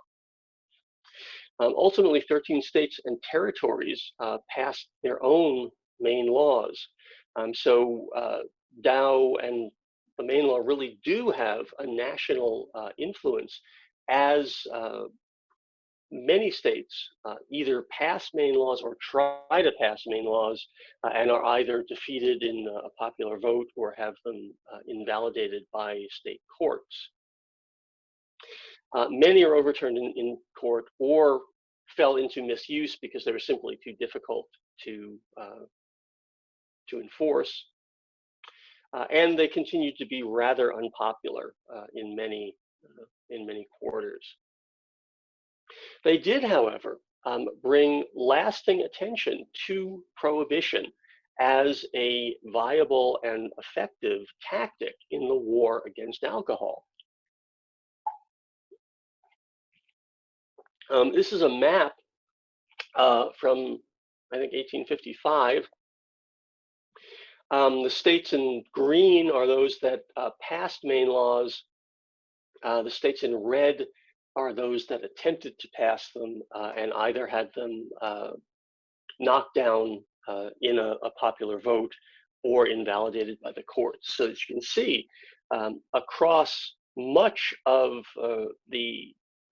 Ultimately, 13 states and territories passed their own Maine laws. So Dow and the Maine Law really do have a national influence, as many states either pass Maine laws or try to pass Maine laws and are either defeated in a popular vote or have them invalidated by state courts. Many are overturned in court or fell into misuse because they were simply too difficult to enforce. And they continue to be rather unpopular in many quarters. They did, however, bring lasting attention to prohibition as a viable and effective tactic in the war against alcohol. This is a map from, I think, 1855. The states in green are those that passed Maine laws. The states in red are those that attempted to pass them and either had them knocked down in a popular vote or invalidated by the courts. So as you can see, across much of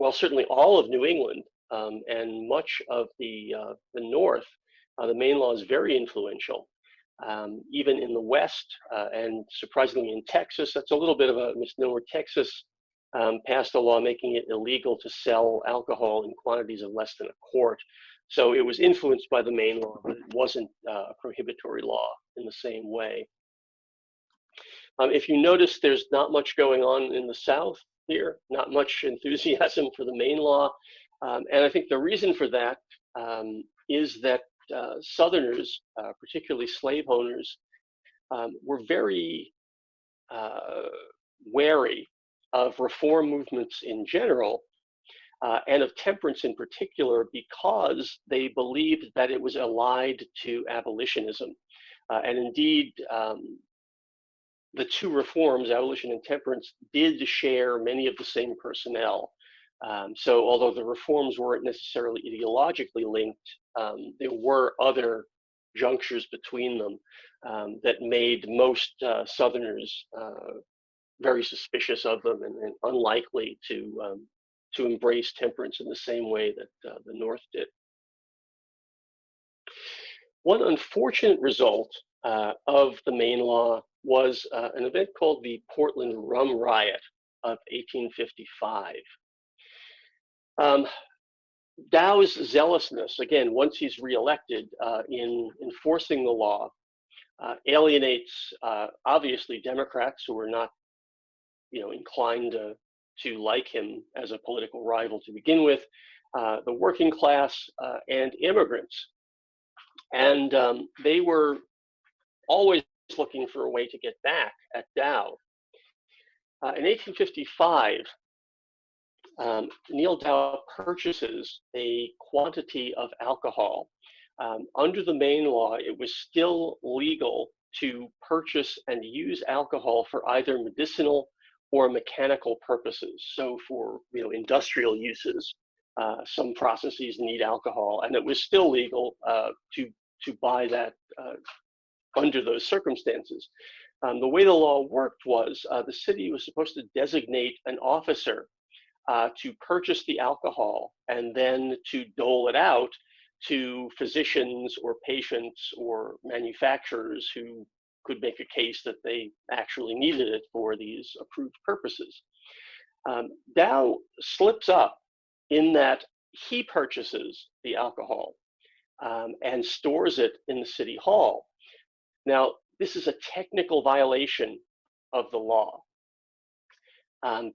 well, certainly all of New England and much of the North, the Maine Law is very influential. Even in the West, and surprisingly in Texas, that's a little bit of a misnomer. Texas passed a law making it illegal to sell alcohol in quantities of less than a quart. So it was influenced by the Maine Law, but it wasn't a prohibitory law in the same way. If you notice, there's not much going on in the South here, not much enthusiasm for the Maine Law. And I think the reason for that is that Southerners, particularly slave owners, were very wary of reform movements in general, and of temperance in particular, because they believed that it was allied to abolitionism. And indeed, the two reforms, abolition and temperance, did share many of the same personnel. So although the reforms weren't necessarily ideologically linked, there were other junctures between them that made most Southerners very suspicious of them and unlikely to embrace temperance in the same way that the North did. One unfortunate result of the Maine Law was an event called the Portland Rum Riot of 1855. Dow's zealousness, again, once he's reelected in enforcing the law, alienates obviously Democrats who were not, inclined to like him as a political rival to begin with, the working class and immigrants. And they were always looking for a way to get back at Dow. In 1855, Neal Dow purchases a quantity of alcohol. Under the Maine Law, it was still legal to purchase and use alcohol for either medicinal or mechanical purposes. So for industrial uses, some processes need alcohol, and it was still legal to buy that under those circumstances. The way the law worked was the city was supposed to designate an officer to purchase the alcohol and then to dole it out to physicians or patients or manufacturers who could make a case that they actually needed it for these approved purposes. Dow slips up in that he purchases the alcohol and stores it in the city hall. Now, this is a technical violation of the law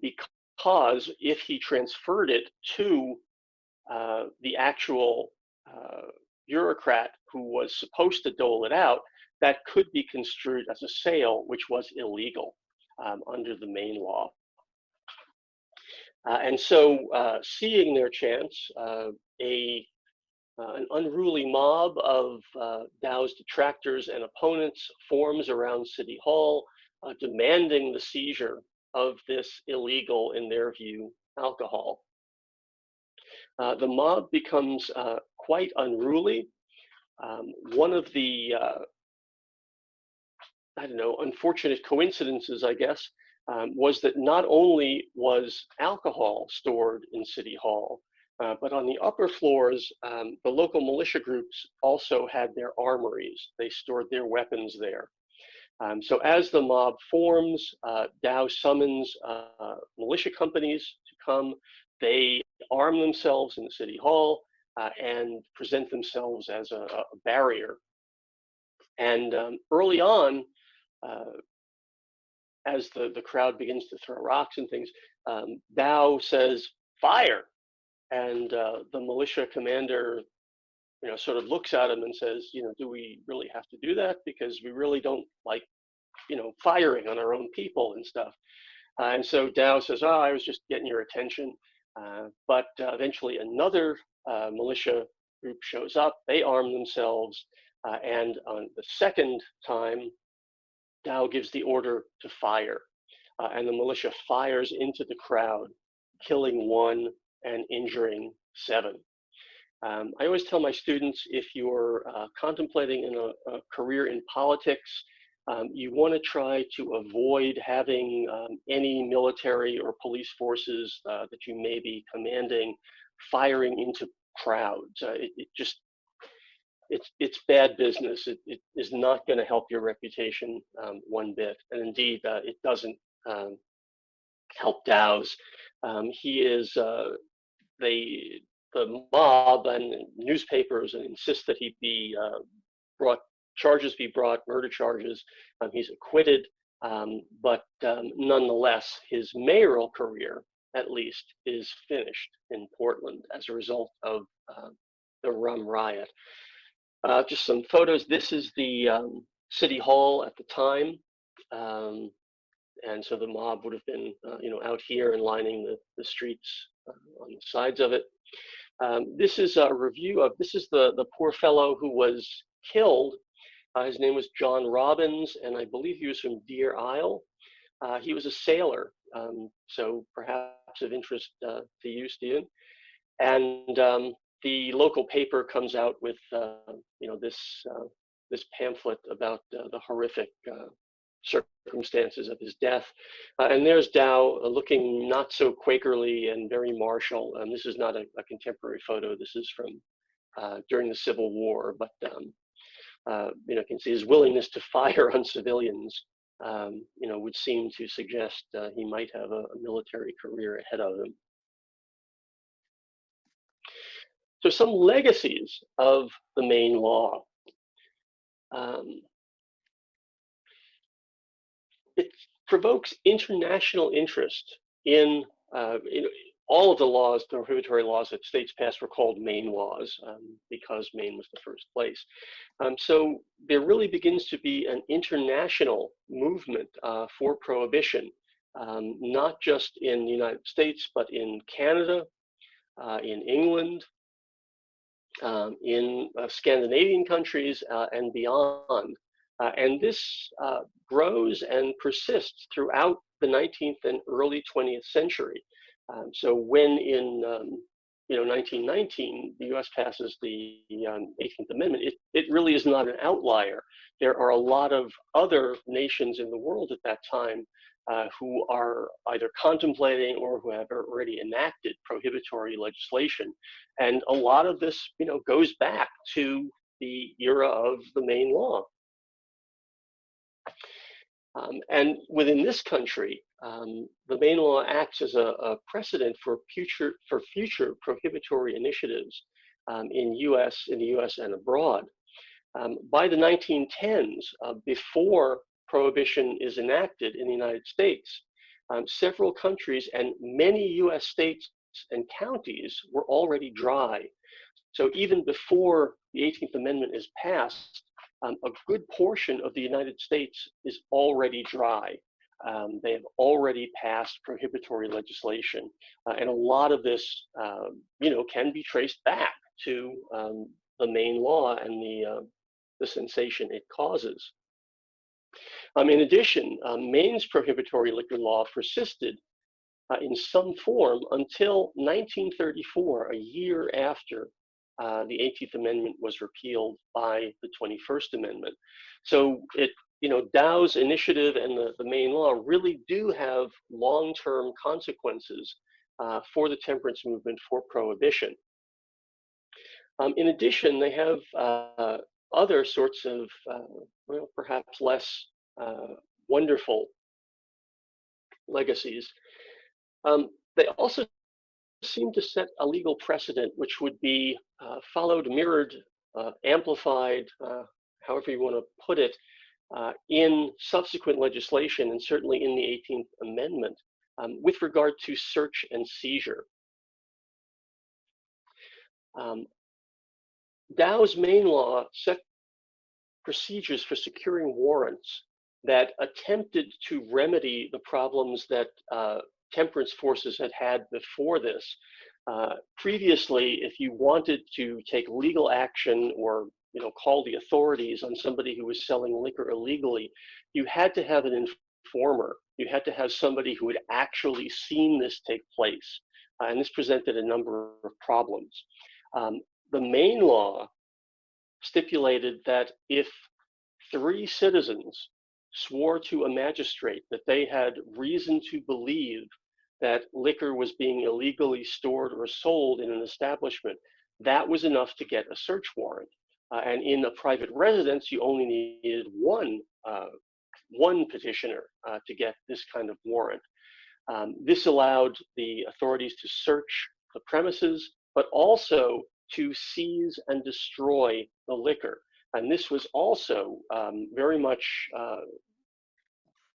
because if he transferred it to the actual bureaucrat who was supposed to dole it out, that could be construed as a sale, which was illegal under the Maine law. And so seeing their chance, an unruly mob of Dow's detractors and opponents forms around City Hall, demanding the seizure of this illegal, in their view, alcohol. The mob becomes quite unruly. One of the, I don't know, unfortunate coincidences, I guess, was that not only was alcohol stored in City Hall, but on the upper floors, the local militia groups also had their armories. They stored their weapons there. So as the mob forms, Dow summons militia companies to come. They arm themselves in the City Hall and present themselves as a barrier. And early on, as the crowd begins to throw rocks and things, Dow says, "Fire!" And the militia commander, sort of looks at him and says, do we really have to do that? Because we really don't like, firing on our own people and stuff. And so Dow says, "Oh, I was just getting your attention." But eventually another militia group shows up. They arm themselves. And on the second time, Dow gives the order to fire. And the militia fires into the crowd, killing 1 and injuring 7. I always tell my students, if you're contemplating a career in politics, you want to try to avoid having any military or police forces that you may be commanding firing into crowds. It's bad business. It is not going to help your reputation one bit. And indeed, it doesn't help Dow's. He is, the mob and newspapers insist that he be murder charges. He's acquitted, but nonetheless, his mayoral career, at least, is finished in Portland as a result of the rum riot. Just some photos. This is the City Hall at the time. And so the mob would have been, out here and lining the streets on the sides of it. This is a review of, this is the poor fellow who was killed. His name was John Robbins, and I believe he was from Deer Isle. He was a sailor, so perhaps of interest to you, Stephen. And the local paper comes out with, this pamphlet about the horrific circumstances of his death. And there's Dow looking not so Quakerly and very martial. This is not a contemporary photo. This is from during the Civil War, but you can see his willingness to fire on civilians, would seem to suggest he might have a military career ahead of him. So some legacies of the Maine Law. It provokes international interest in all of the laws, the prohibitory laws that states passed were called Maine laws because Maine was the first place. So there really begins to be an international movement for prohibition, not just in the United States, but in Canada, in England, in Scandinavian countries and beyond. And this grows and persists throughout the 19th and early 20th century. So when in 1919, the U.S. passes the 18th Amendment, it really is not an outlier. There are a lot of other nations in the world at that time who are either contemplating or who have already enacted prohibitory legislation. And a lot of this, goes back to the era of the Maine Law. And within this country, the Maine Law acts as a precedent for future prohibitory initiatives in the U.S. and abroad. By the 1910s, before prohibition is enacted in the United States, several countries and many U.S. states and counties were already dry. So even before the 18th Amendment is passed, a good portion of the United States is already dry. They have already passed prohibitory legislation. And a lot of this, can be traced back to the Maine Law and the sensation it causes. In addition, Maine's prohibitory liquor law persisted in some form until 1934, a year after the 18th Amendment was repealed by the 21st Amendment. So Dow's initiative and the Maine Law really do have long-term consequences for the temperance movement, for prohibition. In addition, they have other sorts of, perhaps less wonderful legacies. They also seem to set a legal precedent which would be followed, mirrored, amplified, however you want to put it, in subsequent legislation, and certainly in the 18th Amendment, with regard to search and seizure. Dow's Maine Law set procedures for securing warrants that attempted to remedy the problems that temperance forces had before this. Previously, if you wanted to take legal action or call the authorities on somebody who was selling liquor illegally, you had to have an informer. You had to have somebody who had actually seen this take place. And this presented a number of problems. The Maine Law stipulated that if 3 citizens swore to a magistrate that they had reason to believe that liquor was being illegally stored or sold in an establishment, that was enough to get a search warrant. And in a private residence, you only needed one petitioner to get this kind of warrant. This allowed the authorities to search the premises, but also to seize and destroy the liquor. And this was also very much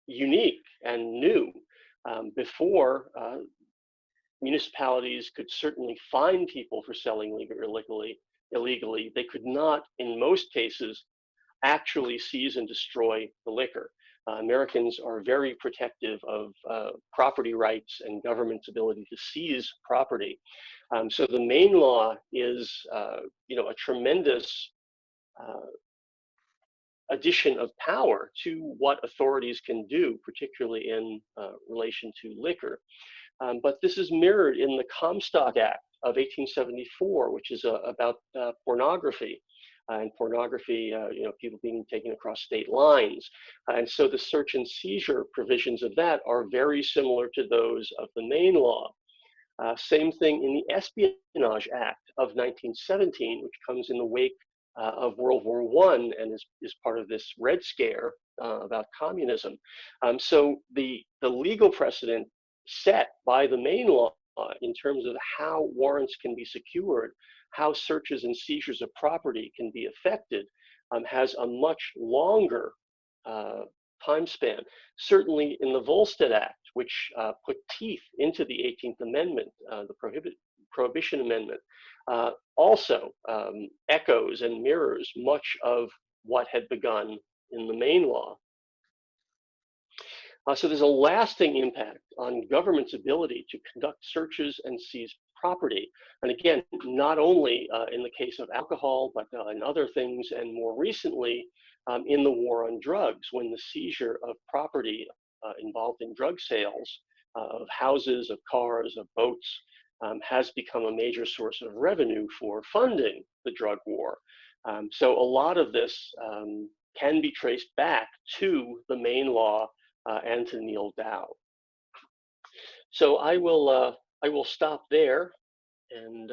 unique and new. Before, municipalities could certainly fine people for selling liquor illegally. They could not, in most cases, actually seize and destroy the liquor. Americans are very protective of property rights and government's ability to seize property. So the Maine Law is, a tremendous addition of power to what authorities can do, particularly in relation to liquor. But this is mirrored in the Comstock Act of 1874, which is about pornography. And pornography, people being taken across state lines. And so the search and seizure provisions of that are very similar to those of the Maine Law. Same thing in the Espionage Act of 1917, which comes in the wake of World War I and is part of this Red Scare about communism. So the legal precedent set by the Maine Law in terms of how warrants can be secured, how searches and seizures of property can be effected, has a much longer time span. Certainly in the Volstead Act, which put teeth into the 18th Amendment, the Prohibition Amendment, also echoes and mirrors much of what had begun in the Maine Law. So there's a lasting impact on government's ability to conduct searches and seize property. And again, not only in the case of alcohol, but in other things, and more recently in the war on drugs, when the seizure of property involved in drug sales, of houses, of cars, of boats, has become a major source of revenue for funding the drug war. So a lot of this can be traced back to the Maine Law and to Neil Dow. So I will stop there and